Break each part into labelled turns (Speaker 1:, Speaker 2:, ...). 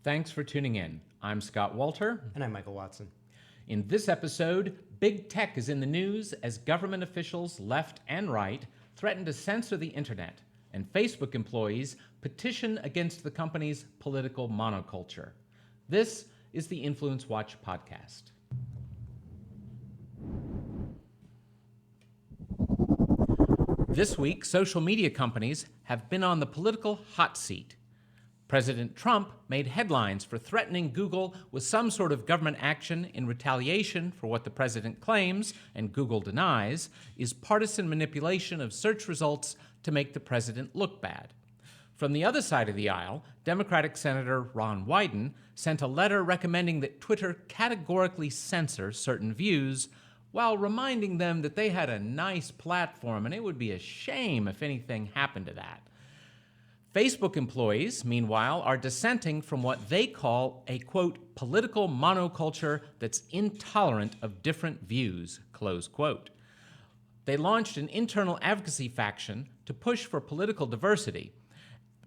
Speaker 1: Thanks for tuning in. I'm Scott Walter.
Speaker 2: And I'm Michael Watson.
Speaker 1: In this episode, big tech is in the news as government officials, left and right, threaten to censor the internet, and Facebook employees petition against the company's political monoculture. This is the InfluenceWatch podcast. This week, social media companies have been on the political hot seat. President Trump made headlines for threatening Google with some sort of government action in retaliation for what the president claims, and Google denies, is partisan manipulation of search results to make the president look bad. From the other side of the aisle, Democratic Senator Ron Wyden sent a letter recommending that Twitter categorically censor certain views, while reminding them that they had a nice platform and it would be a shame if anything happened to that. Facebook employees, meanwhile, are dissenting from what they call a, quote, political monoculture that's intolerant of different views, close quote. They launched an internal advocacy faction to push for political diversity,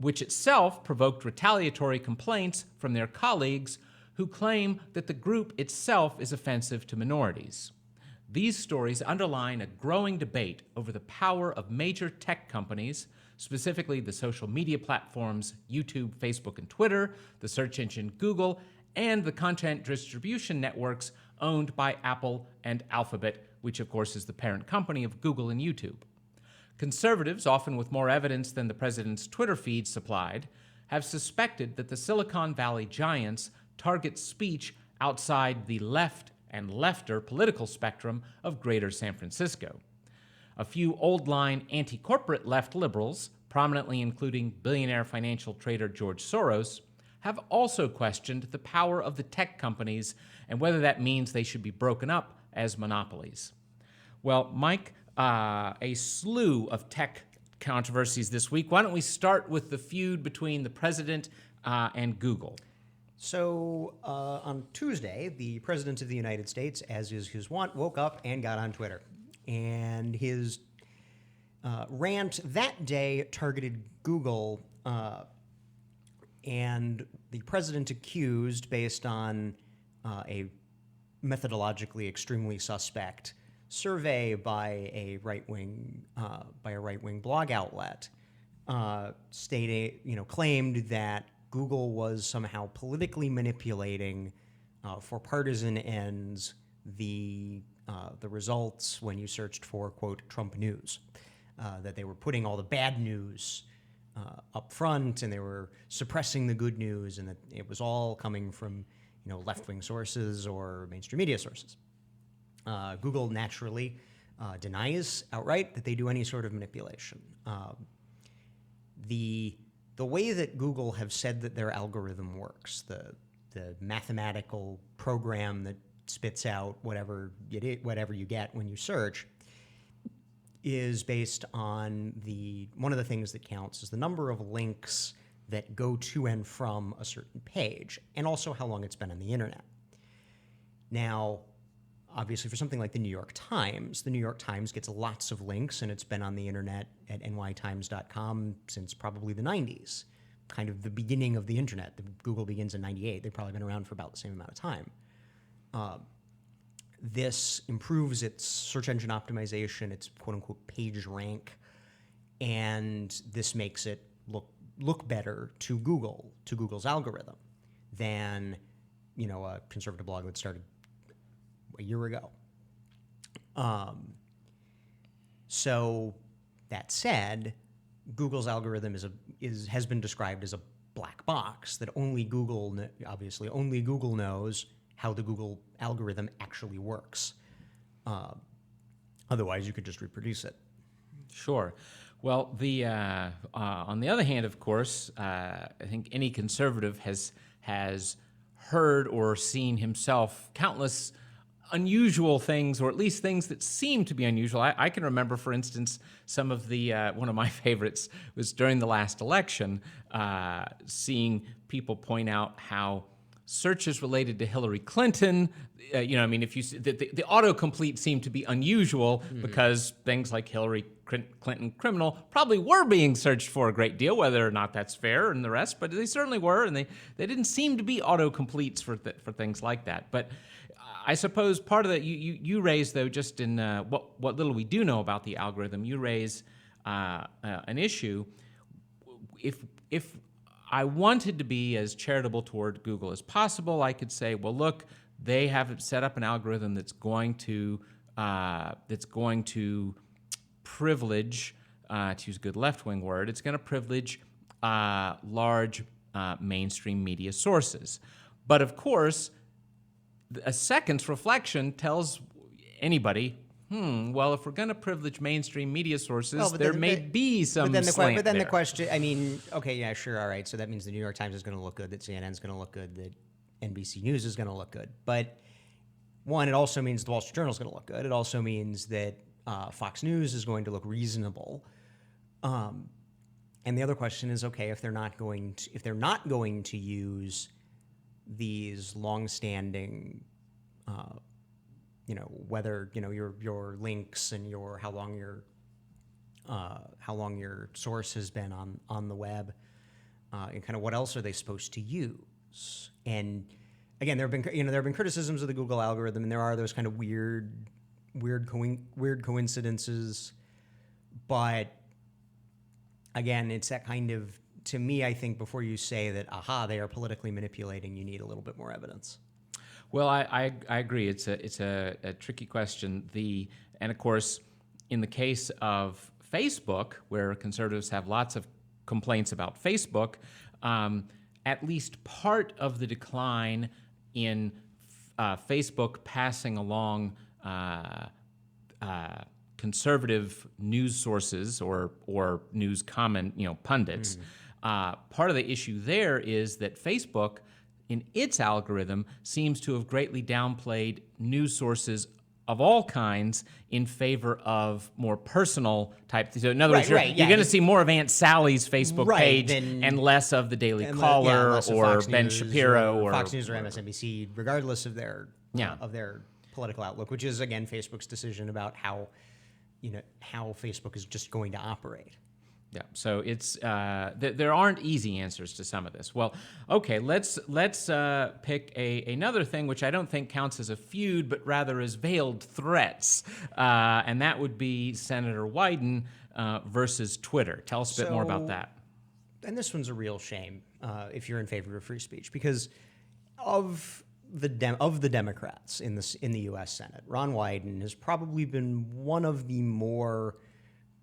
Speaker 1: which itself provoked retaliatory complaints from their colleagues who claim that the group itself is offensive to minorities. These stories underline a growing debate over the power of major tech companies, specifically the social media platforms YouTube, Facebook, and Twitter, the search engine Google, and the content distribution networks owned by Apple and Alphabet, which of course is the parent company of Google and YouTube. Conservatives, often with more evidence than the president's Twitter feed supplied, have suspected that the Silicon Valley giants target speech outside the left and lefter political spectrum of greater San Francisco. A few old-line anti-corporate left liberals, prominently including billionaire financial trader George Soros, have also questioned the power of the tech companies and whether that means they should be broken up as monopolies. Well, Mike, a slew of tech controversies this week. Why don't we start with the feud between the president and Google?
Speaker 2: So on Tuesday, the President of the United States, as is his wont, woke up and got on Twitter. And his rant that day targeted Google, and the president accused, based on a methodologically extremely suspect survey by a right-wing blog outlet, claimed that Google was somehow politically manipulating for partisan ends the results when you searched for, quote, Trump news, that they were putting all the bad news up front and they were suppressing the good news, and that it was all coming from, left-wing sources or mainstream media sources. Google naturally denies outright that they do any sort of manipulation. The way that Google have said that their algorithm works, the mathematical program that spits out whatever you get when you search, is based on one of the things that counts is the number of links that go to and from a certain page, and also how long it's been on the internet. Now, obviously, for something like the New York Times gets lots of links, and it's been on the internet at nytimes.com since probably the 90s, kind of the beginning of the internet. Google begins in 98. They've probably been around for about the same amount of time. This improves its search engine optimization, its quote-unquote page rank, and this makes it look better to Google's algorithm than, a conservative blog that started a year ago. So that said, Google's algorithm has been described as a black box that only Google knows how the Google algorithm actually works. Otherwise, you could just reproduce it.
Speaker 1: Sure. Well, on the other hand, of course, I think any conservative has heard or seen himself countless unusual things, or at least things that seem to be unusual. I can remember, for instance, some of the one of my favorites was during the last election, seeing people point out how searches related to Hillary Clinton. I mean, if you the autocomplete seemed to be unusual because things like Hillary Clinton criminal probably were being searched for a great deal, whether or not that's fair and the rest, but they certainly were, and they didn't seem to be autocompletes for things like that. But I suppose part of that you raise, though, just in what little we do know about the algorithm, you raise an issue. If I wanted to be as charitable toward Google as possible, I could say, well, look, they have set up an algorithm that's going to privilege, to use a good left-wing word, it's going to privilege large mainstream media sources. But of course, a second's reflection tells anybody, well, if we're going to privilege mainstream media sources, there may be some slant
Speaker 2: But then
Speaker 1: there.
Speaker 2: the question, I mean, okay, yeah, sure, all right. So that means the New York Times is going to look good, that CNN's going to look good, that NBC News is going to look good. But one, it also means the Wall Street Journal is going to look good. It also means that Fox News is going to look reasonable. And the other question is, okay, if they're not going to use these longstanding, whether your links and how long your source has been on the web, and kind of what else are they supposed to use? And again, there have been criticisms of the Google algorithm, and there are those kind of weird coincidences, but again, it's that kind of, to me, I think before you say that, they are politically manipulating, you need a little bit more evidence.
Speaker 1: Well, I agree. It's a tricky question. And of course, in the case of Facebook, where conservatives have lots of complaints about Facebook, at least part of the decline in Facebook passing along conservative news sources or news pundits. Part of the issue there is that Facebook, in its algorithm, seems to have greatly downplayed news sources of all kinds in favor of more personal type. So in other words, you're going to see more of Aunt Sally's Facebook page and less of the Daily Caller or Ben Shapiro or
Speaker 2: Fox News or MSNBC, regardless of their political outlook, which is again Facebook's decision about how Facebook is just going to operate.
Speaker 1: Yeah, so it's there aren't easy answers to some of this. Well, okay, let's pick another thing which I don't think counts as a feud, but rather as veiled threats, and that would be Senator Wyden versus Twitter. Tell us a bit more about that.
Speaker 2: And this one's a real shame if you're in favor of free speech, because of the Democrats in the U.S. Senate, Ron Wyden has probably been one of the more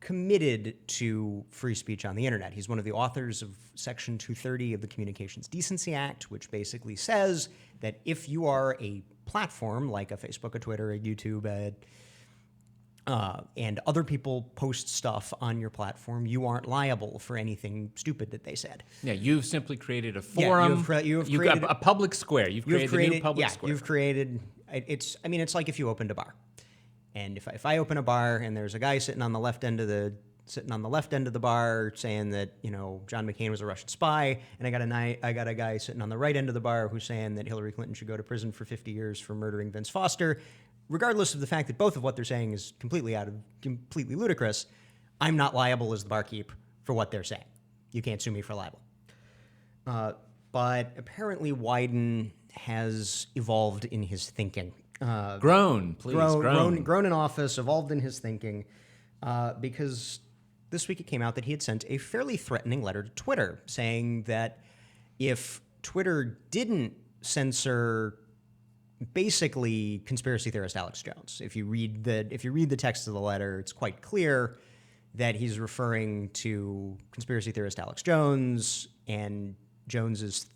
Speaker 2: committed to free speech on the internet. He's one of the authors of Section 230 of the Communications Decency Act, which basically says that if you are a platform like a Facebook, a Twitter, a YouTube, and other people post stuff on your platform, you aren't liable for anything stupid that they said.
Speaker 1: Yeah, you've simply created a forum. You've created a public square. You've created a new public square.
Speaker 2: You've created. It's like if you opened a bar. And if I open a bar and there's a guy sitting on the left end of the bar saying that John McCain was a Russian spy, and I got a guy sitting on the right end of the bar who's saying that Hillary Clinton should go to prison for 50 years for murdering Vince Foster, regardless of the fact that both of what they're saying is completely ludicrous, I'm not liable as the barkeep for what they're saying. You can't sue me for libel. But apparently Wyden has evolved in his thinking.
Speaker 1: Grown
Speaker 2: in office, evolved in his thinking, because this week it came out that he had sent a fairly threatening letter to Twitter saying that if Twitter didn't censor basically conspiracy theorist Alex Jones, if you read the text of the letter, it's quite clear that he's referring to conspiracy theorist Alex Jones and Jones's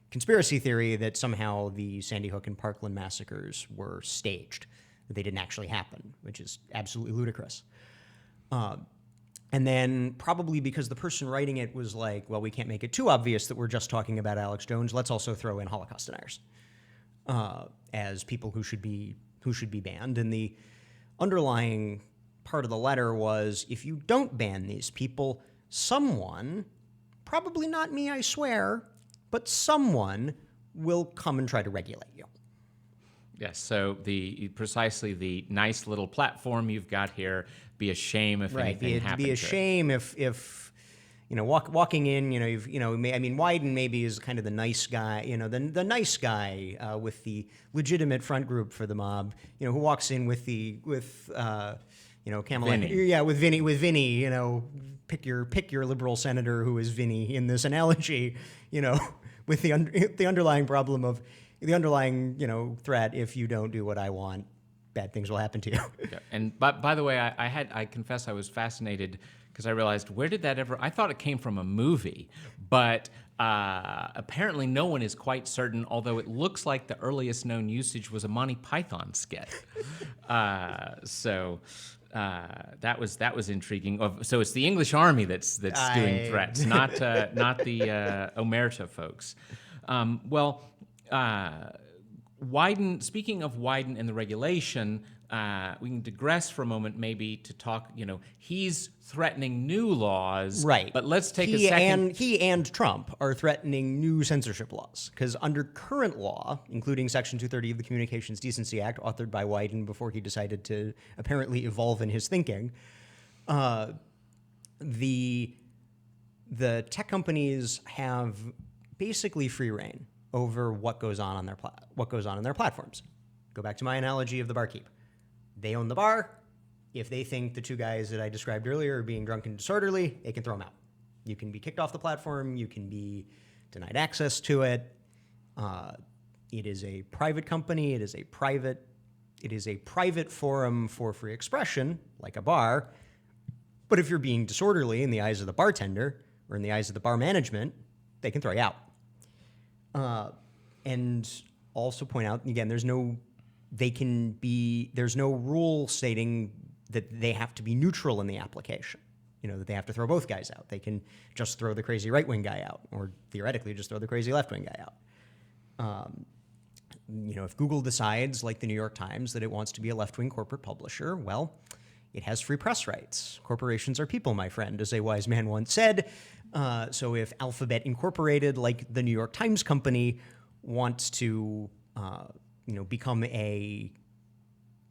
Speaker 2: conspiracy theory that somehow the Sandy Hook and Parkland massacres were staged, that they didn't actually happen, which is absolutely ludicrous. And then probably because the person writing it was like, well, we can't make it too obvious that we're just talking about Alex Jones, let's also throw in Holocaust deniers as people who should be banned. And the underlying part of the letter was, if you don't ban these people, someone, probably not me, I swear, but someone will come and try to regulate you.
Speaker 1: Yes, so precisely the nice little platform you've got here, be a shame if anything happened
Speaker 2: Be a
Speaker 1: to it.
Speaker 2: shame if walking in, Wyden maybe is kind of the nice guy, the nice guy with the legitimate front group for the mob, who walks in with Kamala,
Speaker 1: Vinny.
Speaker 2: with Vinny, pick your liberal senator who is Vinny in this analogy, with the underlying problem of the underlying, threat. If you don't do what I want, bad things will happen to you.
Speaker 1: Yeah. And by the way, I confess I was fascinated because I realized, where did that ever? I thought it came from a movie, but apparently no one is quite certain. Although it looks like the earliest known usage was a Monty Python skit. So that was intriguing. So it's the English Army that's doing threats, not the Omerta folks. Wyden, speaking of Wyden and the regulation, we can digress for a moment maybe to talk, he's threatening new laws.
Speaker 2: Right.
Speaker 1: But let's take a second.
Speaker 2: He and Trump are threatening new censorship laws because under current law, including Section 230 of the Communications Decency Act, authored by Wyden before he decided to apparently evolve in his thinking, the tech companies have basically free reign over what goes on in their platforms. Go back to my analogy of the barkeep. They own the bar. If they think the two guys that I described earlier are being drunk and disorderly, they can throw them out. You can be kicked off the platform. You can be denied access to it. It is a private company. It is a private forum for free expression, like a bar. But if you're being disorderly in the eyes of the bartender or in the eyes of the bar management, they can throw you out. And also point out, again, there's no rule stating that they have to be neutral in the application, that they have to throw both guys out. They can just throw the crazy right-wing guy out, or theoretically just throw the crazy left-wing guy out. If Google decides, like the New York Times, that it wants to be a left-wing corporate publisher, well, it has free press rights. Corporations are people, my friend, as a wise man once said. So if Alphabet Incorporated, like the New York Times company, wants to become a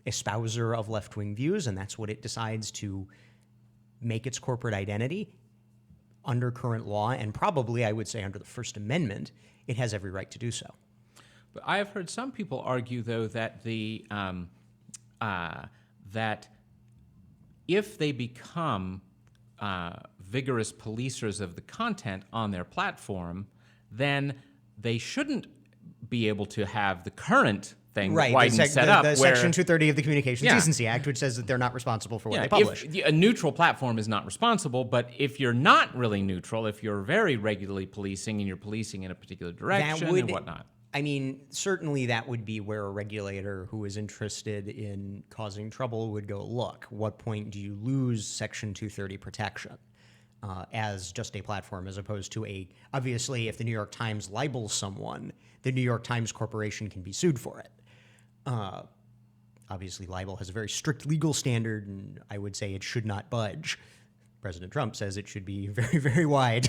Speaker 2: espouser of left-wing views, and that's what it decides to make its corporate identity, under current law, and probably, I would say, under the First Amendment, it has every right to do so.
Speaker 1: But I have heard some people argue, though, that that if they become vigorous policers of the content on their platform, then they shouldn't be able to have the current thing Wyden set up.
Speaker 2: The Section 230 of the Communications Decency Act, which says that they're not responsible for what they publish.
Speaker 1: A neutral platform is not responsible, but if you're not really neutral, if you're very regularly policing and you're policing in a particular direction and whatnot.
Speaker 2: I mean, certainly that would be where a regulator who is interested in causing trouble would go, look, what point do you lose Section 230 protection as just a platform, as opposed to obviously, if the New York Times libels someone, the New York Times Corporation can be sued for it. Obviously, libel has a very strict legal standard, and I would say it should not budge. President Trump says it should be very, very wide.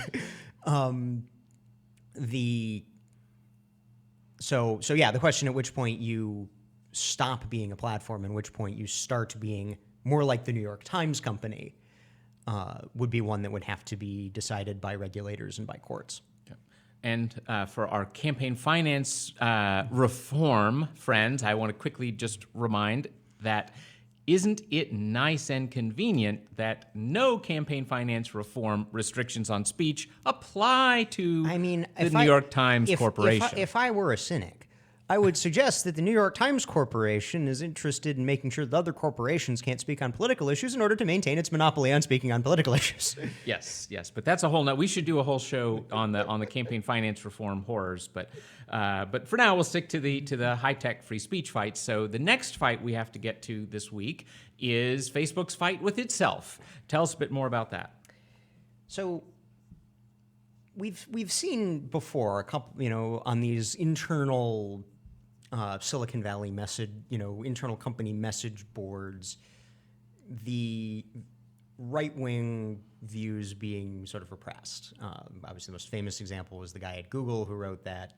Speaker 2: So the question at which point you stop being a platform and which point you start being more like the New York Times company would be one that would have to be decided by regulators and by courts.
Speaker 1: And for our campaign finance reform friends, I want to quickly just remind that isn't it nice and convenient that no campaign finance reform restrictions on speech apply to the New York Times Corporation?
Speaker 2: If I were a cynic, I would suggest that the New York Times Corporation is interested in making sure that other corporations can't speak on political issues in order to maintain its monopoly on speaking on political issues.
Speaker 1: Yes, but that's a whole. We should do a whole show on the campaign finance reform horrors. But for now, we'll stick to the high tech free speech fight. So the next fight we have to get to this week is Facebook's fight with itself. Tell us a bit more about that.
Speaker 2: So we've seen before a couple, on these internal Silicon Valley internal company message boards, the right-wing views being sort of repressed. Obviously, the most famous example was the guy at Google who wrote that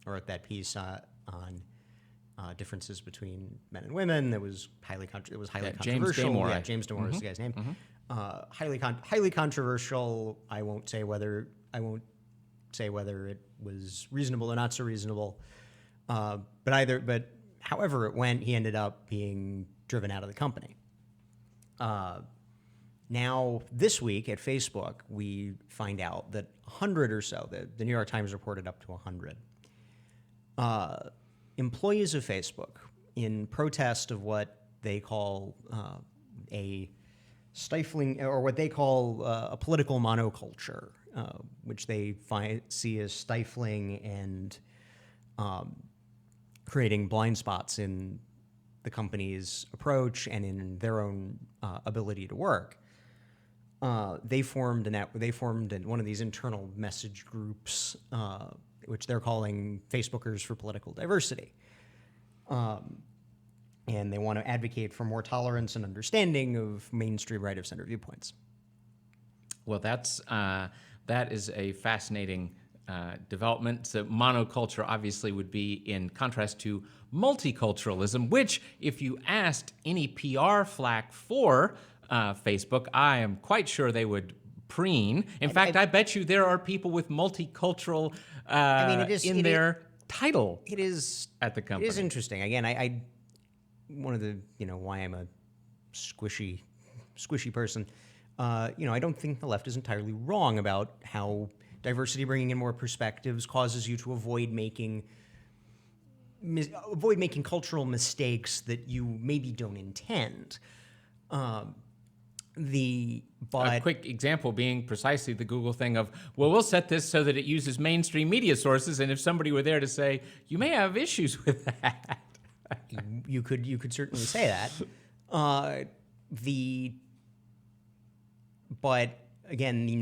Speaker 2: wrote that piece on differences between men and women. That was highly
Speaker 1: James
Speaker 2: controversial.
Speaker 1: Damore.
Speaker 2: Yeah, James Damore is the guy's name. Highly controversial. I won't say whether it was reasonable or not so reasonable. But however it went, he ended up being driven out of the company. Now, this week at Facebook, we find out that 100 or so, the New York Times reported up to 100, employees of Facebook, in protest of what they call a stifling, or what they call a political monoculture, which they see as stifling and creating blind spots in the company's approach and in their own ability to work. They formed one of these internal message groups, which they're calling Facebookers for Political Diversity. And they want to advocate for more tolerance and understanding of mainstream right-of-center viewpoints.
Speaker 1: Well, that is a fascinating development. So monoculture obviously would be in contrast to multiculturalism, which, if you asked any PR flack for Facebook, I am quite sure they would preen. In fact, I bet you there are people with multicultural in their title.
Speaker 2: It is
Speaker 1: at the company.
Speaker 2: It is interesting. Again, I one of the why I'm a squishy person. I don't think the left is entirely wrong about how diversity, bringing in more perspectives, causes you to avoid making cultural mistakes that you maybe don't intend. A
Speaker 1: quick example being precisely the Google thing of, well, we'll set this so that it uses mainstream media sources, and if somebody were there to say, you may have issues with that.
Speaker 2: You could certainly say that. But again,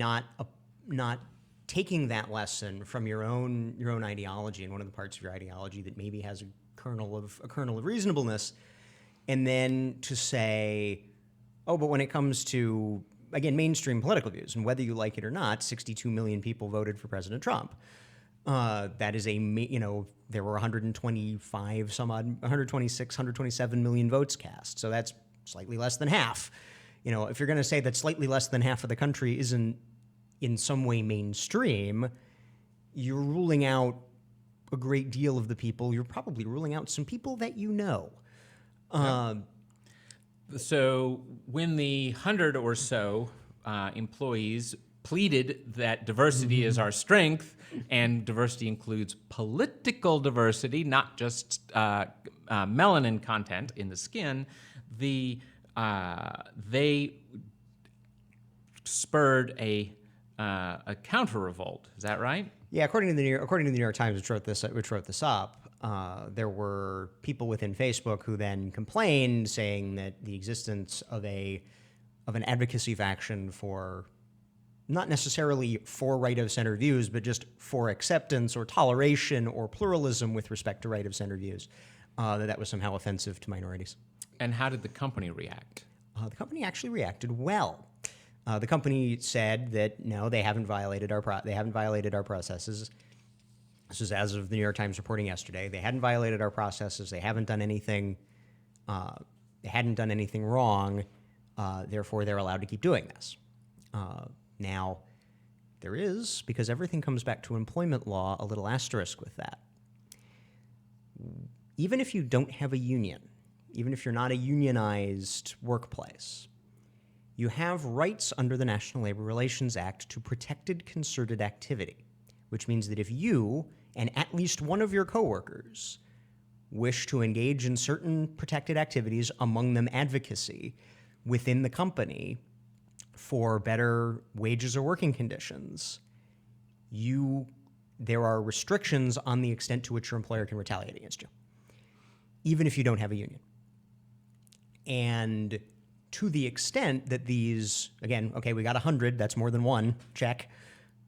Speaker 2: not taking that lesson from your own ideology, and one of the parts of your ideology that maybe has a kernel of reasonableness, and then to say, oh, but when it comes to, again, mainstream political views, and whether you like it or not, 62 million people voted for President Trump. That is there were 126, 127 million votes cast. So that's slightly less than half. If you're going to say that slightly less than half of the country isn't in some way mainstream, you're ruling out a great deal of the people. You're probably ruling out some people that you know.
Speaker 1: Yep. So when the 100 or so employees pleaded that diversity is our strength, and diversity includes political diversity, not just melanin content in the skin, they spurred a counter revolt. Is that right?
Speaker 2: Yeah, according to the New York Times, which wrote this up, there were people within Facebook who then complained, saying that the existence of an advocacy faction for, not necessarily for right-of-center views, but just for acceptance or toleration or pluralism with respect to right-of-center views, that was somehow offensive to minorities.
Speaker 1: And how did the company react?
Speaker 2: The company actually reacted well. The company said that no, they haven't violated our processes. This is as of the New York Times reporting yesterday. They hadn't violated our processes. They hadn't done anything. They hadn't done anything wrong. Therefore, they're allowed to keep doing this. Now, there is, because everything comes back to employment law, a little asterisk with that. Even if you don't have a union, even if you're not a unionized workplace, you have rights under the National Labor Relations Act to protected concerted activity, which means that if you and at least one of your coworkers wish to engage in certain protected activities, among them advocacy, within the company for better wages or working conditions, there are restrictions on the extent to which your employer can retaliate against you, even if you don't have a union. And to the extent that these, again, okay, we got 100, that's more than one, check,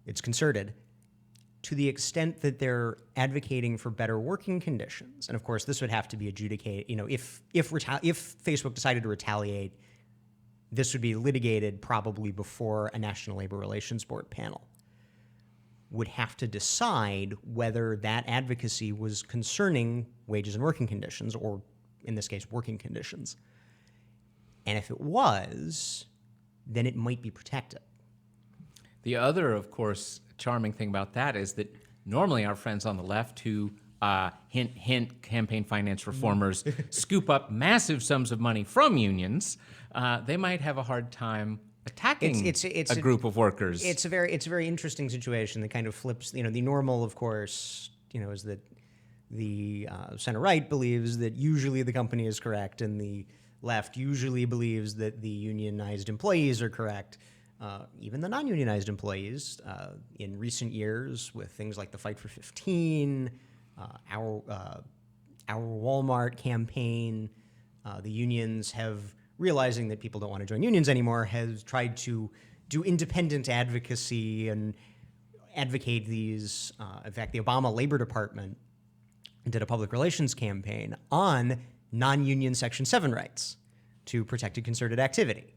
Speaker 2: it's concerted. To the extent that they're advocating for better working conditions, and of course this would have to be adjudicated, if Facebook decided to retaliate, this would be litigated probably before a National Labor Relations Board panel. would have to decide whether that advocacy was concerning wages and working conditions, or in this case, working conditions. And if it was, then it might be protected.
Speaker 1: The other, of course, charming thing about that is that normally our friends on the left who hint, hint, campaign finance reformers scoop up massive sums of money from unions, they might have a hard time attacking a group of workers.
Speaker 2: It's a very interesting situation that kind of flips. The normal, of course, is that the center right believes that usually the company is correct, and the left usually believes that the unionized employees are correct. Even the non-unionized employees, in recent years, with things like the Fight for 15, our Walmart campaign, the unions have, realizing that people don't want to join unions anymore, has tried to do independent advocacy and advocate these. In fact, the Obama Labor Department did a public relations campaign on non-union Section 7 rights to protected concerted activity.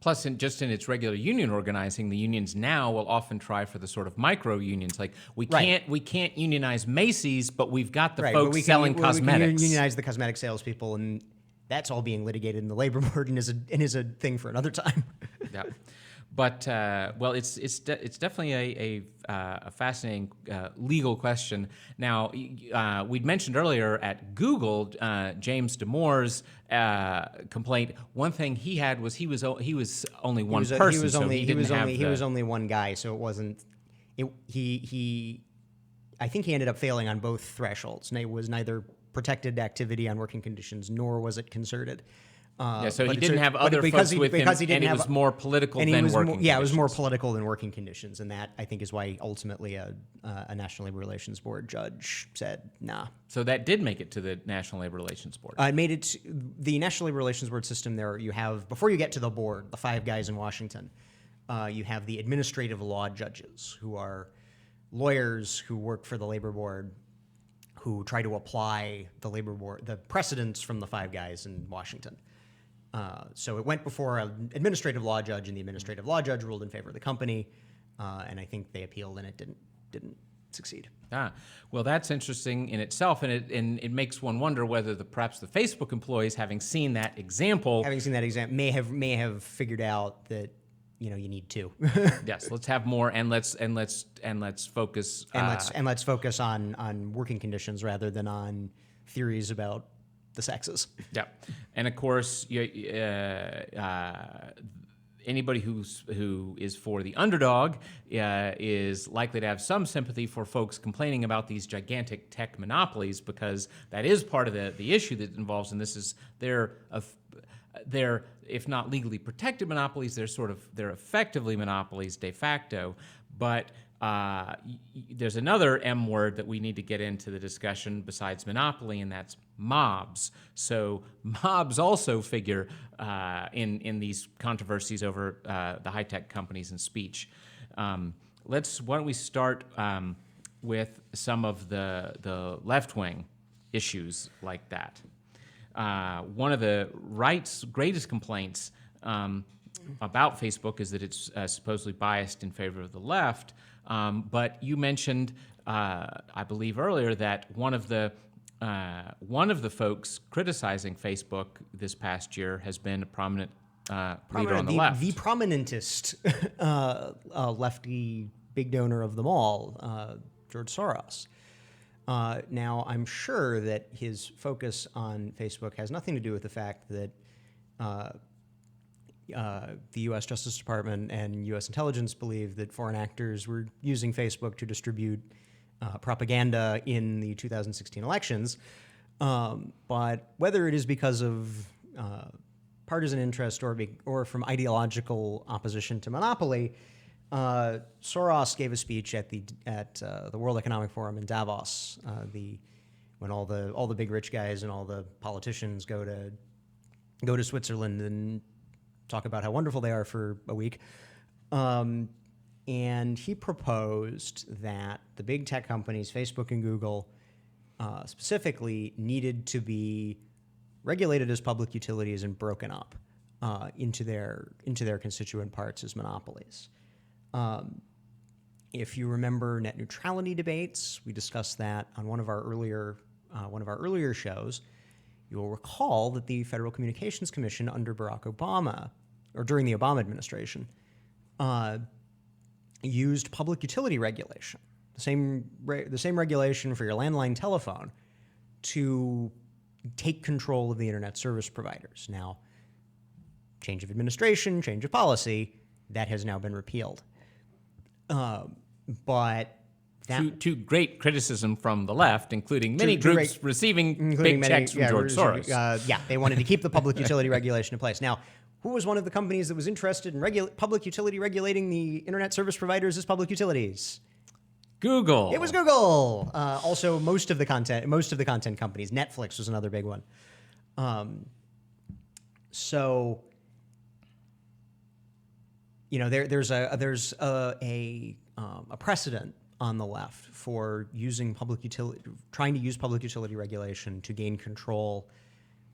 Speaker 1: Plus, in its regular union organizing, the unions now will often try for the sort of micro unions. Like we can't unionize Macy's, but we've got the folks selling cosmetics.
Speaker 2: We can unionize the cosmetic salespeople, and that's all being litigated in the labor board and is a thing for another time.
Speaker 1: Yeah, but well, it's definitely a fascinating legal question. Now, we'd mentioned earlier at Google, James Damore's complaint. One thing he had was he was only one person.
Speaker 2: He was only one guy, so it wasn't. I think he ended up failing on both thresholds. It was neither protected activity on working conditions, nor was it concerted.
Speaker 1: So he didn't have other folks with him, and it was more political than working conditions.
Speaker 2: Yeah, it was more political than working conditions, and that, I think, is why ultimately a National Labor Relations Board judge said, nah.
Speaker 1: So that did make it to the National Labor Relations Board.
Speaker 2: It made it to the National Labor Relations Board system. There you have, before you get to the board, the five guys in Washington, you have the administrative law judges, who are lawyers who work for the labor board, who try to apply the precedents from the five guys in Washington. So it went before an administrative law judge, and the administrative law judge ruled in favor of the company, and I think they appealed, and it didn't succeed.
Speaker 1: Well, that's interesting in itself, and it makes one wonder whether perhaps the Facebook employees, having seen that example,
Speaker 2: may have figured out that you need two.
Speaker 1: Yes, let's have more, and let's focus
Speaker 2: let's focus on working conditions rather than on theories about the sexes.
Speaker 1: Yeah, and of course, anybody who is for the underdog is likely to have some sympathy for folks complaining about these gigantic tech monopolies, because that is part of the issue that involves, and this is they're if not legally protected monopolies, they're effectively monopolies de facto, but. There's another M word that we need to get into the discussion besides monopoly, and that's mobs. So mobs also figure in these controversies over the high-tech companies and speech. Why don't we start with some of the left-wing issues like that. One of the right's greatest complaints about Facebook is that it's supposedly biased in favor of the left. But you mentioned, I believe earlier, that one of the folks criticizing Facebook this past year has been a prominent leader on the left.
Speaker 2: The prominentest lefty big donor of them all, George Soros. Now, I'm sure that his focus on Facebook has nothing to do with the fact that the U.S. Justice Department and U.S. intelligence believe that foreign actors were using Facebook to distribute propaganda in the 2016 elections. But whether it is because of partisan interest or from ideological opposition to monopoly, Soros gave a speech at the World Economic Forum in Davos, when all the big rich guys and all the politicians go to Switzerland and talk about how wonderful they are for a week. And he proposed that the big tech companies, Facebook and Google, specifically, needed to be regulated as public utilities and broken up into their constituent parts as monopolies. If you remember net neutrality debates, we discussed that on one of our earlier shows. You will recall that the Federal Communications Commission under Barack Obama, or during the Obama administration, used public utility regulation, the same regulation for your landline telephone, to take control of the internet service providers. Now, change of administration, change of policy, that has now been repealed. But that,
Speaker 1: to great criticism from the left, including many groups receiving big checks from George Soros.
Speaker 2: They wanted to keep the public utility regulation in place. Now, who was one of the companies that was interested in public utility regulating the internet service providers as public utilities?
Speaker 1: Google.
Speaker 2: It was Google. Also, most of the content companies. Netflix was another big one. So, you know, there's a precedent on the left for trying to use public utility regulation to gain control,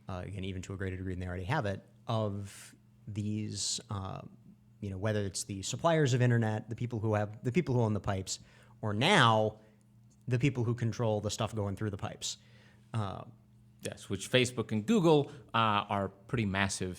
Speaker 2: again, even to a greater degree than they already have it, of these, whether it's the suppliers of internet, the people who own the pipes, or now the people who control the stuff going through the pipes.
Speaker 1: Yes, which Facebook and Google are pretty massively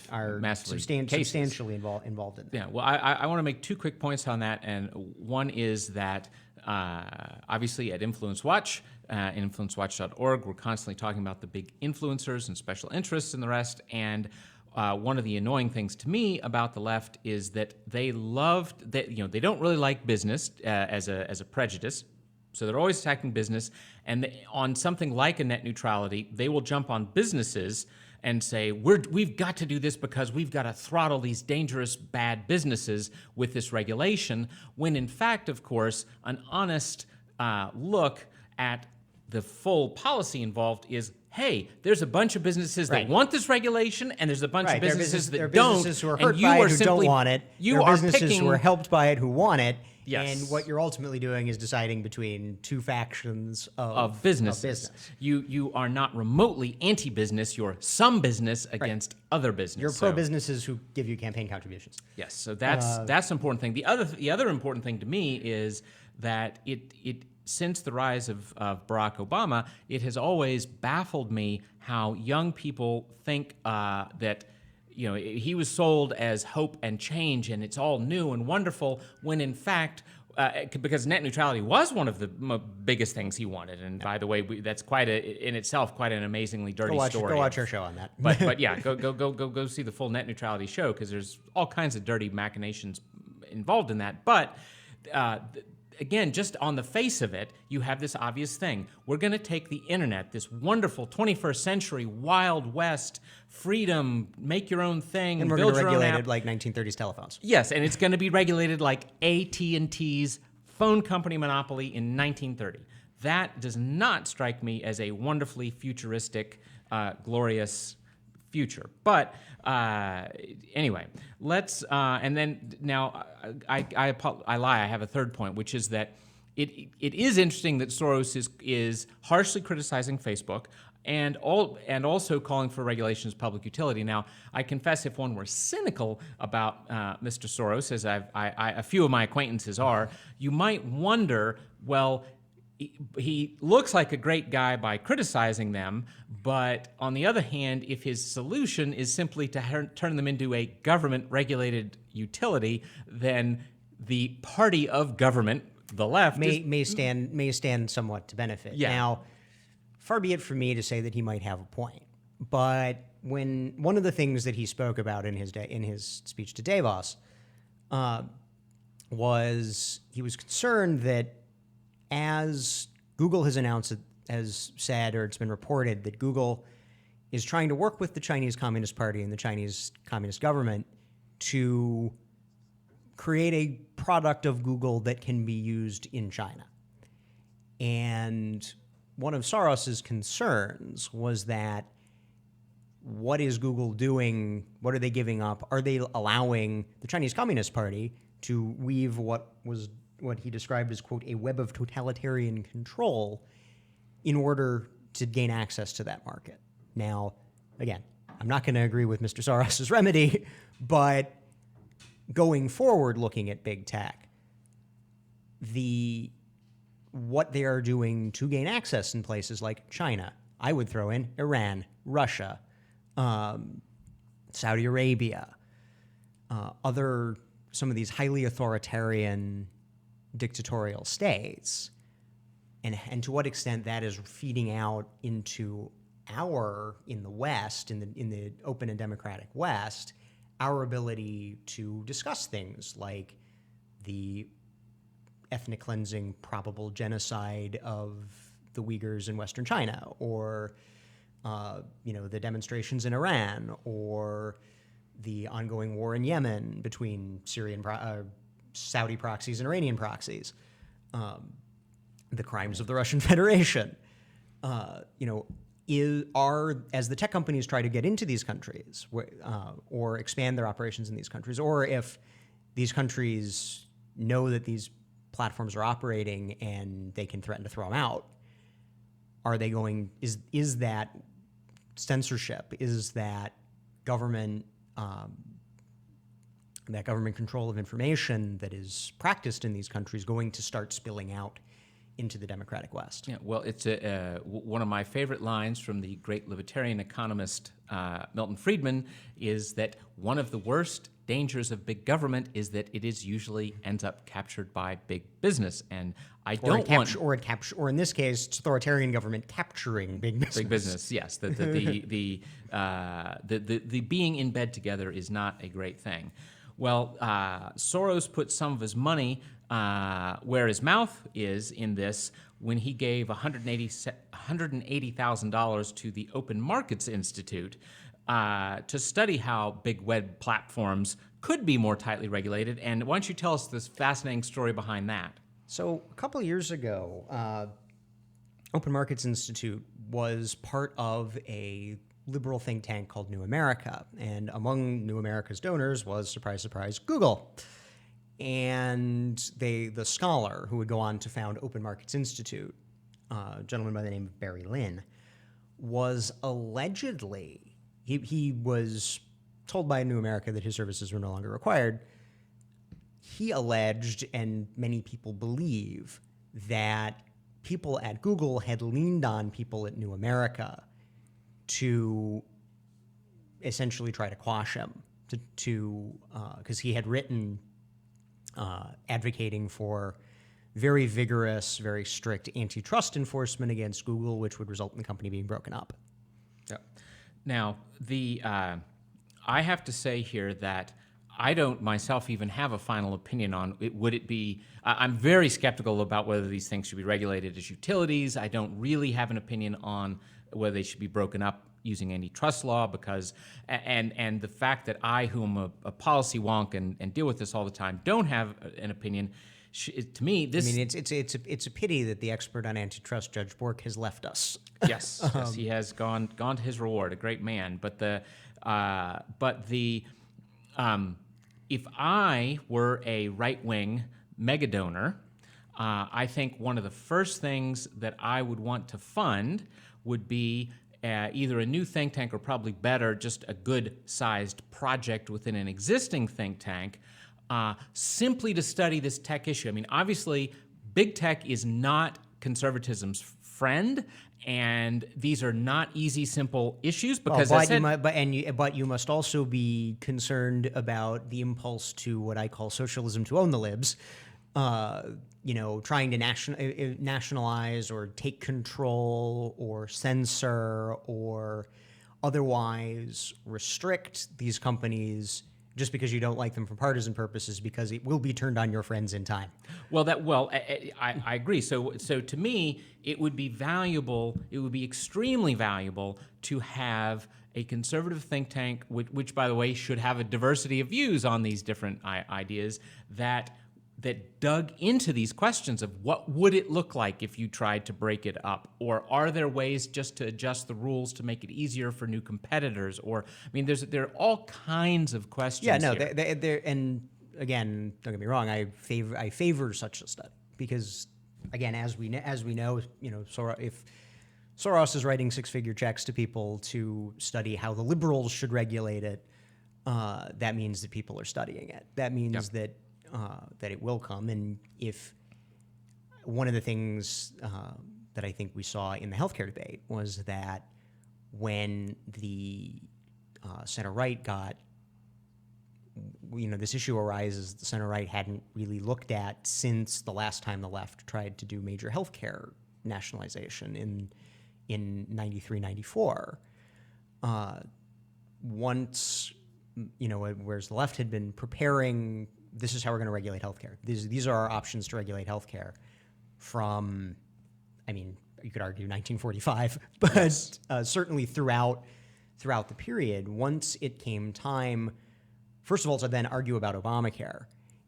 Speaker 2: substantially involved in.
Speaker 1: Yeah, well, I want to make two quick points on that, and one is that obviously at InfluenceWatch, InfluenceWatch.org, we're constantly talking about the big influencers and special interests and the rest, and one of the annoying things to me about the left is that they don't really like business as a prejudice. So they're always attacking business, and on something like a net neutrality, they will jump on businesses and say, we've got to do this because we've got to throttle these dangerous, bad businesses with this regulation, when in fact, of course, an honest look at the full policy involved is, hey, there's a bunch of businesses that want this regulation, and there's a bunch of businesses that don't.
Speaker 2: Businesses who are hurt by it who don't want it. There are businesses who are helped by it who want it.
Speaker 1: Yes.
Speaker 2: And what you're ultimately doing is deciding between two factions of
Speaker 1: business. You are not remotely anti-business. You're some business against other business.
Speaker 2: You're pro-businesses who give you campaign contributions.
Speaker 1: Yes, so that's the important thing. The other important thing to me is that it since the rise of Barack Obama, it has always baffled me how young people think that he was sold as hope and change, and it's all new and wonderful, when in fact, because net neutrality was one of the biggest things he wanted. And by the way, that's in itself quite an amazingly dirty story.
Speaker 2: Go watch our show on that.
Speaker 1: But yeah, go see the full net neutrality show, because there's all kinds of dirty machinations involved in that. But again, just on the face of it, you have this obvious thing. We're going to take the internet, this wonderful 21st century Wild West freedom, make your own thing,
Speaker 2: and we're
Speaker 1: build
Speaker 2: going to
Speaker 1: your own
Speaker 2: regulate
Speaker 1: app.
Speaker 2: it like 1930s telephones.
Speaker 1: Yes, and it's going to be regulated like AT&T's phone company monopoly in 1930. That does not strike me as a wonderfully futuristic, glorious future. But anyway, let's and then now I lie. I have a third point, which is that it is interesting that Soros is harshly criticizing Facebook and also calling for regulations of public utility. Now, I confess, if one were cynical about Mr. Soros, as a few of my acquaintances are, you might wonder, well, he looks like a great guy by criticizing them, but on the other hand, if his solution is simply to turn them into a government-regulated utility, then the party of government, the left,
Speaker 2: may stand somewhat to benefit.
Speaker 1: Yeah.
Speaker 2: Now, far be it from me to say that he might have a point, but when one of the things that he spoke about in his speech to Davos was he was concerned that, as Google has said, or it's been reported that Google is trying to work with the Chinese Communist Party and the Chinese Communist government to create a product of Google that can be used in China. And one of Soros's concerns was that, what is Google doing? What are they giving up? Are they allowing the Chinese Communist Party to weave what he described as, quote, a web of totalitarian control in order to gain access to that market? Now, again, I'm not going to agree with Mr. Soros's remedy, but going forward, looking at big tech, what they are doing to gain access in places like China. I would throw in Iran, Russia, Saudi Arabia, some of these highly authoritarian dictatorial states, and to what extent that is feeding out into in the West, in the open and democratic West, our ability to discuss things like the ethnic cleansing, probable genocide of the Uyghurs in Western China, or the demonstrations in Iran, or the ongoing war in Yemen between Saudi proxies and Iranian proxies, the crimes of the Russian Federation. As the tech companies try to get into these countries or expand their operations in these countries, or if these countries know that these platforms are operating and they can threaten to throw them out, is that censorship, is that government control of information that is practiced in these countries going to start spilling out into the democratic West?
Speaker 1: Yeah, well, it's one of my favorite lines from the great libertarian economist Milton Friedman is that one of the worst dangers of big government is that it usually ends up captured by big business, and or in this case, it's authoritarian government capturing big business. Big business, yes. The being in bed together is not a great thing. Well, Soros put some of his money where his mouth is in this when he gave $180,000 to the Open Markets Institute to study how big web platforms could be more tightly regulated. And why don't you tell us this fascinating story behind that?
Speaker 2: So a couple of years ago, Open Markets Institute was part of a liberal think tank called New America. And among New America's donors was, surprise, surprise, Google. And the scholar who would go on to found Open Markets Institute, a gentleman by the name of Barry Lynn, was allegedly, he was told by New America that his services were no longer required. He alleged, and many people believe, that people at Google had leaned on people at New America to essentially try to quash him, because he had written advocating for very vigorous, very strict antitrust enforcement against Google, which would result in the company being broken up.
Speaker 1: Yep. Now, I have to say here that I don't myself even have a final opinion on it. Would it be? I'm very skeptical about whether these things should be regulated as utilities. I don't really have an opinion on whether they should be broken up using antitrust law, because and the fact that I, who am a policy wonk and deal with this all the time, don't have an opinion. To me, this.
Speaker 2: I mean, it's a pity that the expert on antitrust, Judge Bork, has left us.
Speaker 1: Yes, yes, he has gone to his reward. A great man, if I were a right-wing mega donor, I think one of the first things that I would want to fund would be either a new think tank, or probably better, just a good-sized project within an existing think tank, simply to study this tech issue. I mean, obviously, big tech is not conservatism's friend, and these are not easy, simple issues, because
Speaker 2: but you must also be concerned about the impulse to what I call socialism to own the libs. Trying to nationalize or take control or censor or otherwise restrict these companies just because you don't like them for partisan purposes, because it will be turned on your friends in time.
Speaker 1: I agree. So to me, it would be valuable. It would be extremely valuable to have a conservative think tank, which by the way, should have a diversity of views on these different ideas, that dug into these questions of what would it look like if you tried to break it up, or are there ways just to adjust the rules to make it easier for new competitors, or I mean, there are all kinds of questions.
Speaker 2: Yeah, no,
Speaker 1: here.
Speaker 2: And again, don't get me wrong, I favor such a study, because again, as we know, if Soros is writing six-figure checks to people to study how the liberals should regulate it, that means that people are studying it. That means that it will come, and if one of the things that I think we saw in the healthcare debate was that when the center-right got, this issue arises the center-right hadn't really looked at since the last time the left tried to do major healthcare nationalization in 93, 94. Once, whereas the left had been preparing, this is how we're going to regulate healthcare. These are our options to regulate healthcare from, you could argue 1945, but yes. Certainly throughout the period. Once it came time, first of all, to then argue about Obamacare.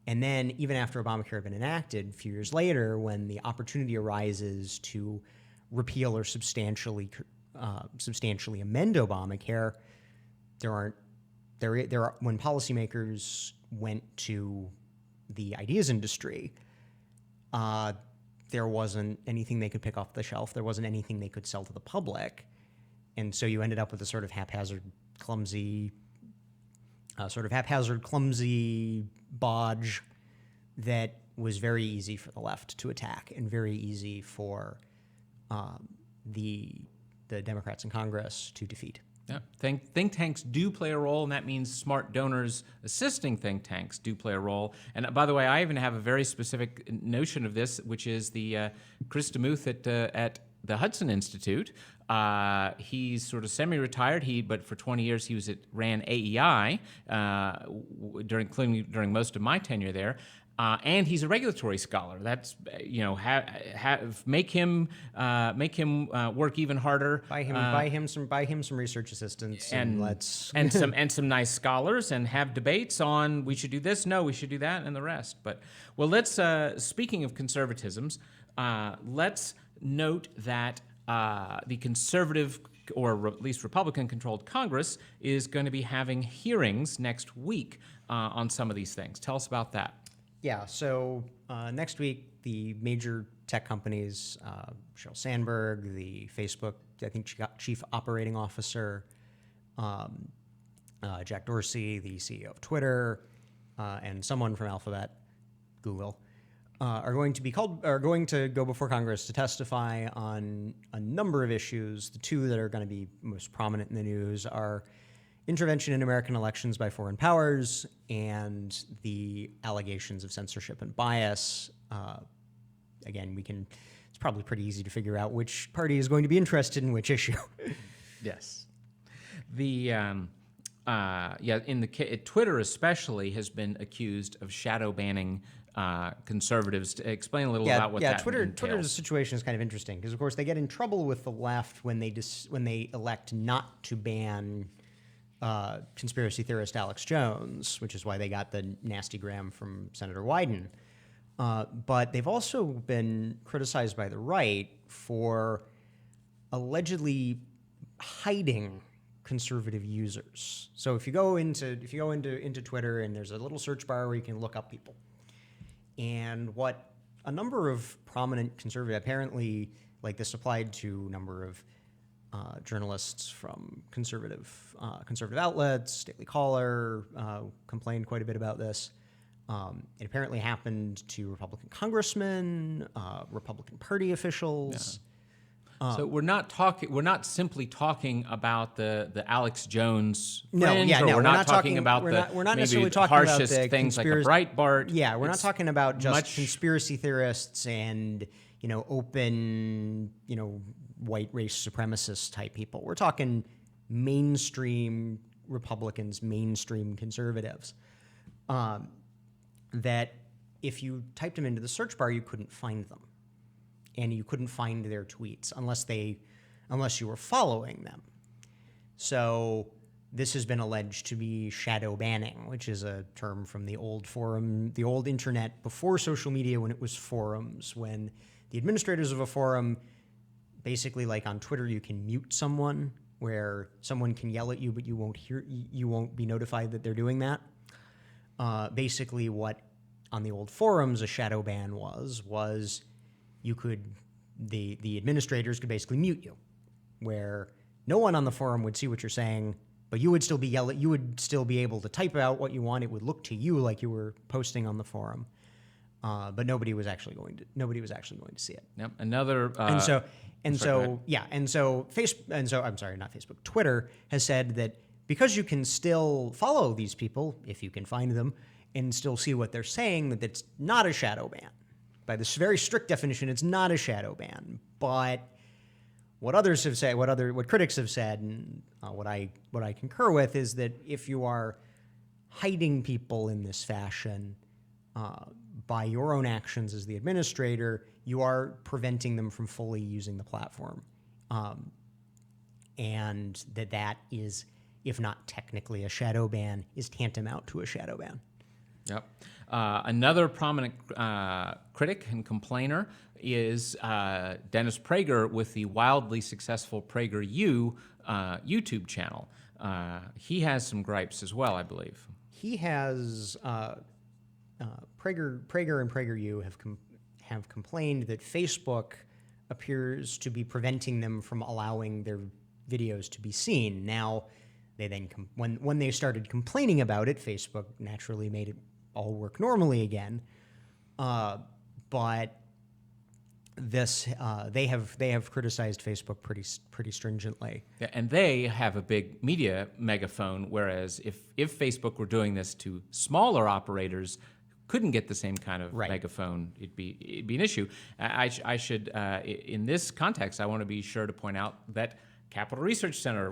Speaker 2: And then even after Obamacare had been enacted, a few years later, when the opportunity arises to repeal or substantially amend Obamacare, when policymakers went to the ideas industry, there wasn't anything they could pick off the shelf. There wasn't anything they could sell to the public. And so you ended up with a sort of haphazard, clumsy bodge that was very easy for the left to attack and very easy for the Democrats in Congress to defeat.
Speaker 1: Yeah. Think tanks do play a role, and that means smart donors assisting think tanks do play a role. And by the way, I even have a very specific notion of this, which is the Chris DeMuth at the Hudson Institute. He's sort of semi-retired. But for 20 years he ran AEI during most of my tenure there. And he's a regulatory scholar. That's make him work even harder.
Speaker 2: Buy him some research assistants
Speaker 1: and some nice scholars, and have debates on we should do this, no, we should do that, and the rest. But let's speaking of conservatisms, let's note that the conservative, or at least Republican-controlled Congress is going to be having hearings next week on some of these things. Tell us about that.
Speaker 2: Yeah, so next week, the major tech companies, Sheryl Sandberg, the Facebook, I think, chief operating officer, Jack Dorsey, the CEO of Twitter, and someone from Alphabet, Google, are going to go before Congress to testify on a number of issues. The two that are going to be most prominent in the news are intervention in American elections by foreign powers and the allegations of censorship and bias. Again, it's probably pretty easy to figure out which party is going to be interested in which issue.
Speaker 1: Yes. Twitter especially has been accused of shadow banning conservatives. To explain a little about what that entails.
Speaker 2: Twitter's situation is kind of interesting because, of course, they get in trouble with the left when they elect not to ban conspiracy theorist Alex Jones, which is why they got the nasty gram from Senator Wyden. But they've also been criticized by the right for allegedly hiding conservative users. So if you go into Twitter, and there's a little search bar where you can look up people, and what a number of prominent conservative, apparently, like this applied to a number of journalists from conservative outlets, Daily Caller complained quite a bit about this. It apparently happened to Republican congressmen, Republican Party officials.
Speaker 1: Yeah. So we're not simply talking about the Alex Jones fringe, we're not talking about
Speaker 2: we're not necessarily talking
Speaker 1: harshest
Speaker 2: about the
Speaker 1: things like a Breitbart.
Speaker 2: Yeah, we're not talking about just conspiracy theorists and open white race supremacist type people. We're talking mainstream Republicans, mainstream conservatives, that if you typed them into the search bar, you couldn't find them. And you couldn't find their tweets unless you were following them. So this has been alleged to be shadow banning, which is a term from the old internet before social media, when it was forums, when the administrators of a forum, basically like on Twitter, you can mute someone where someone can yell at you, but you won't be notified that they're doing that. Basically what on the old forums a shadow ban was the administrators could basically mute you, where no one on the forum would see what you're saying, but you would still be able to type out what you want. It would look to you like you were posting on the forum. but nobody was actually going to see it.
Speaker 1: Yep. Another.
Speaker 2: And so
Speaker 1: sorry, go ahead.
Speaker 2: yeah, and so I'm sorry, not Facebook. Twitter has said that because you can still follow these people if you can find them and still see what they're saying, that it's not a shadow ban. By this very strict definition, it's not a shadow ban. But what others have said, what critics have said, and what I concur with is that if you are hiding people in this fashion by your own actions as the administrator, you are preventing them from fully using the platform, and that is, if not technically a shadow ban, is tantamount to a shadow ban.
Speaker 1: Yep. Another prominent critic and complainer is Dennis Prager with the wildly successful PragerU YouTube channel. He has some gripes as well, I believe.
Speaker 2: He has Prager and PragerU have complained that Facebook appears to be preventing them from allowing their videos to be seen. Now, they then when they started complaining about it, Facebook naturally made it all work normally again. But this they have criticized Facebook pretty stringently.
Speaker 1: Yeah, and they have a big media megaphone, whereas if Facebook were doing this to smaller operators, couldn't get the same kind of megaphone, it'd be an issue. I should in this context, I want to be sure to point out that Capital Research Center,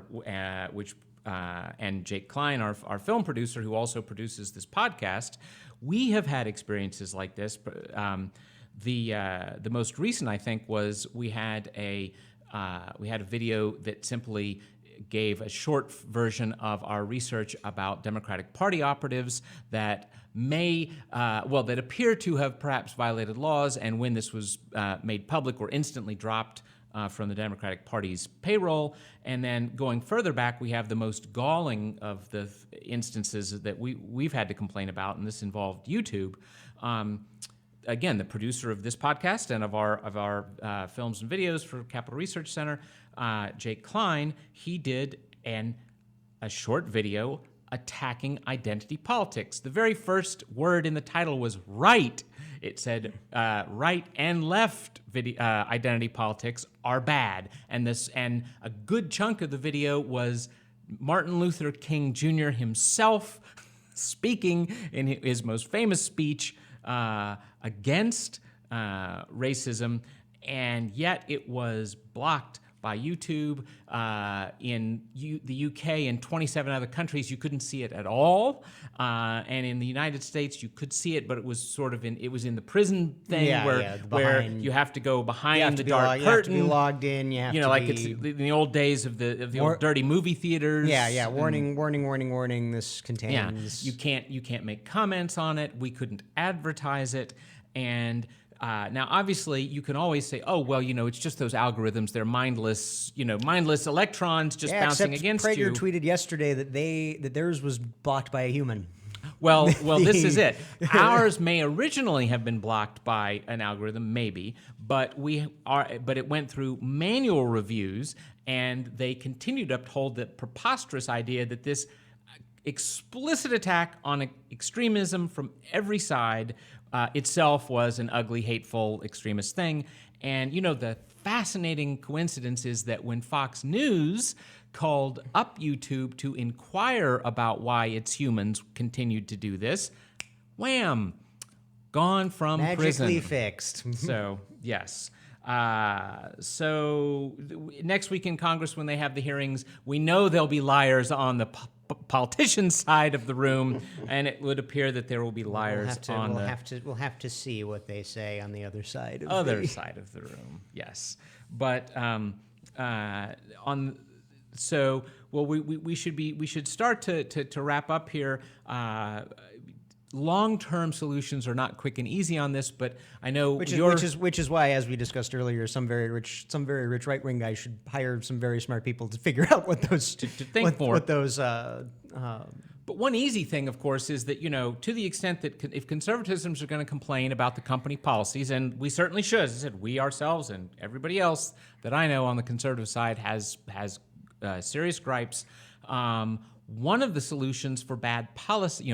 Speaker 1: which and Jake Klein, our film producer, who also produces this podcast, we have had experiences like this. The most recent, I think, was we had a video that simply gave a short version of our research about Democratic Party operatives that that appear to have perhaps violated laws, and when this was made public, were instantly dropped from the Democratic Party's payroll. And then going further back, we have the most galling of the instances that we've had to complain about, and this involved YouTube. Again, the producer of this podcast and of our films and videos for Capital Research Center, Jake Klein, he did a short video attacking identity politics. The very first word in the title was right. It said right and left identity politics are bad, and a good chunk of the video was Martin Luther King Jr. himself speaking in his most famous speech against racism, and yet it was blocked by YouTube. In the UK and 27 other countries, you couldn't see it at all. And in the United States, you could see it, but it was sort of in the prison thing where you have to go behind the dark curtain.
Speaker 2: You have to be logged in.
Speaker 1: It's in the old days of the old dirty movie theaters.
Speaker 2: Yeah. Warning. This contains.
Speaker 1: Yeah. You can't make comments on it. We couldn't advertise it, and. Now, obviously, you can always say, "Oh, well, it's just those algorithms. They're mindless, mindless electrons just bouncing against you."
Speaker 2: Prager tweeted yesterday that theirs was blocked by a human.
Speaker 1: Well, this is it. Ours may originally have been blocked by an algorithm, maybe, but it went through manual reviews, and they continued to uphold the preposterous idea that this explicit attack on extremism from every side itself was an ugly, hateful, extremist thing. And, the fascinating coincidence is that when Fox News called up YouTube to inquire about why its humans continued to do this, wham, gone from prison.
Speaker 2: Magically fixed.
Speaker 1: So, yes. So next week in Congress, when they have the hearings, we know there'll be liars on the politician side of the room, and it would appear that there will be liars
Speaker 2: We'll have to see what they say on the other side of
Speaker 1: side of the room. Yes, but we should start to wrap up here. Long-term solutions are not quick and easy on this, but I know
Speaker 2: which is why, as we discussed earlier, some very rich right-wing guys should hire some very smart people to figure out what those
Speaker 1: to think more.
Speaker 2: What those.
Speaker 1: But one easy thing, of course, is that to the extent that if conservatisms are going to complain about the company policies, and we certainly should, as I said, we ourselves and everybody else that I know on the conservative side has serious gripes. One of the solutions for bad policy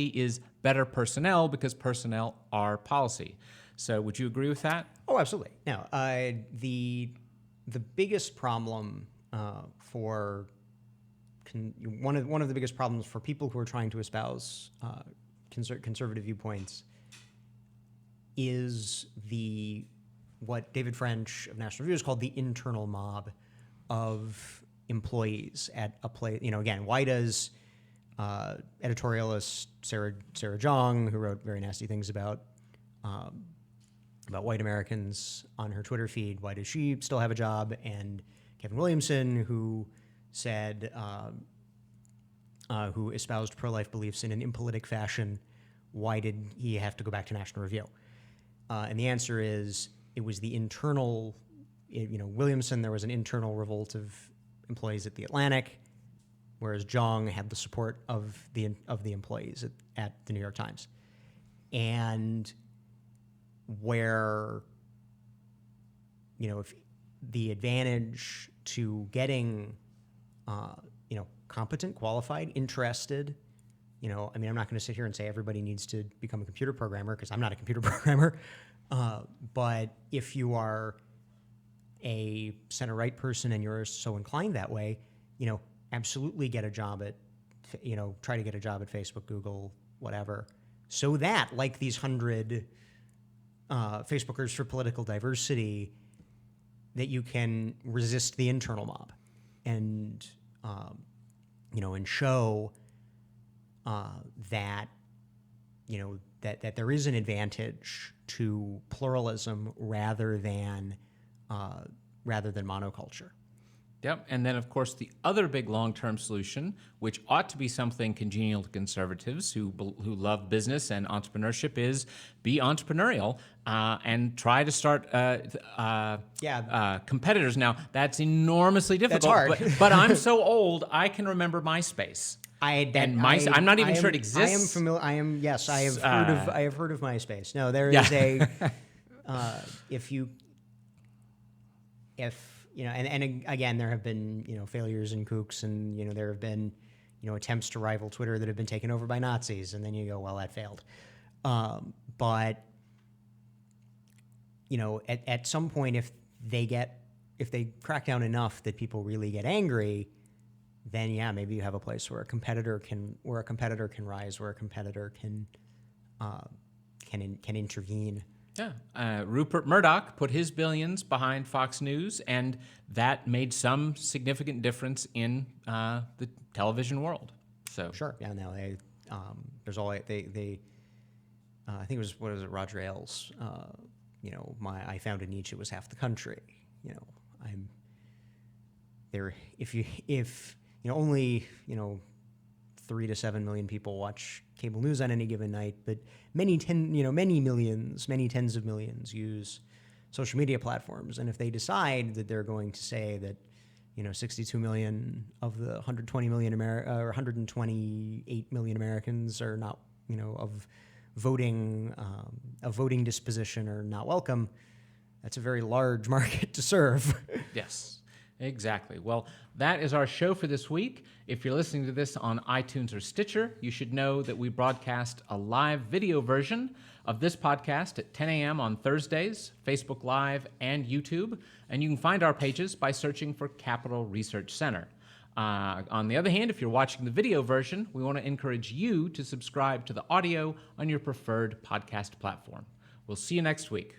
Speaker 1: is better personnel because personnel are policy. So would you agree with that?
Speaker 2: Oh, absolutely. Now, the biggest problem one of the biggest problems for people who are trying to espouse conservative viewpoints is what David French of National Review has called the internal mob of employees at a place. Again, why does editorialist Sarah Zhang, who wrote very nasty things about white Americans on her Twitter feed, why does she still have a job? And Kevin Williamson, who said, who espoused pro-life beliefs in an impolitic fashion, why did he have to go back to National Review? And the answer is, it was the internal, Williamson, there was an internal revolt of employees at The Atlantic, whereas Zhang had the support of the employees at the New York Times. And where, if the advantage to getting, competent, qualified, interested, I'm not going to sit here and say everybody needs to become a computer programmer because I'm not a computer programmer. But if you are a center-right person and you're so inclined that way, absolutely get a job at, try to get a job at Facebook, Google, whatever, so that, like these 100 Facebookers for political diversity, that you can resist the internal mob and, and show that, that there is an advantage to pluralism rather than monoculture.
Speaker 1: Yep. And then, of course, the other big long-term solution, which ought to be something congenial to conservatives who love business and entrepreneurship, is be entrepreneurial and try to start competitors. Now, that's enormously difficult.
Speaker 2: That's hard.
Speaker 1: But I'm so old, I can remember MySpace. I'm not even sure it exists.
Speaker 2: I am familiar. I am. Yes, I have heard of. I have heard of MySpace. No, there is a. And again, there have been failures and kooks, and there have been attempts to rival Twitter that have been taken over by Nazis, and then you go, well, that failed. But at some point, if they crack down enough that people really get angry, then maybe you have a place where a competitor can rise, where a competitor can intervene.
Speaker 1: Yeah. Rupert Murdoch put his billions behind Fox News, and that made some significant difference in the television world. So
Speaker 2: sure. Yeah. Now there's all they. I think it was Roger Ailes. I found a niche. It was half the country. I'm there. If only 3 to 7 million people watch cable news on any given night, but many tens of millions use social media platforms. And if they decide that they're going to say that 62 million of the 128 million Americans are not of voting disposition or not welcome, that's a very large market to serve.
Speaker 1: Yes. Exactly. Well, that is our show for this week. If you're listening to this on iTunes or Stitcher, you should know that we broadcast a live video version of this podcast at 10 a.m. on Thursdays, Facebook Live, and YouTube. And you can find our pages by searching for Capital Research Center. On the other hand, if you're watching the video version, we want to encourage you to subscribe to the audio on your preferred podcast platform. We'll see you next week.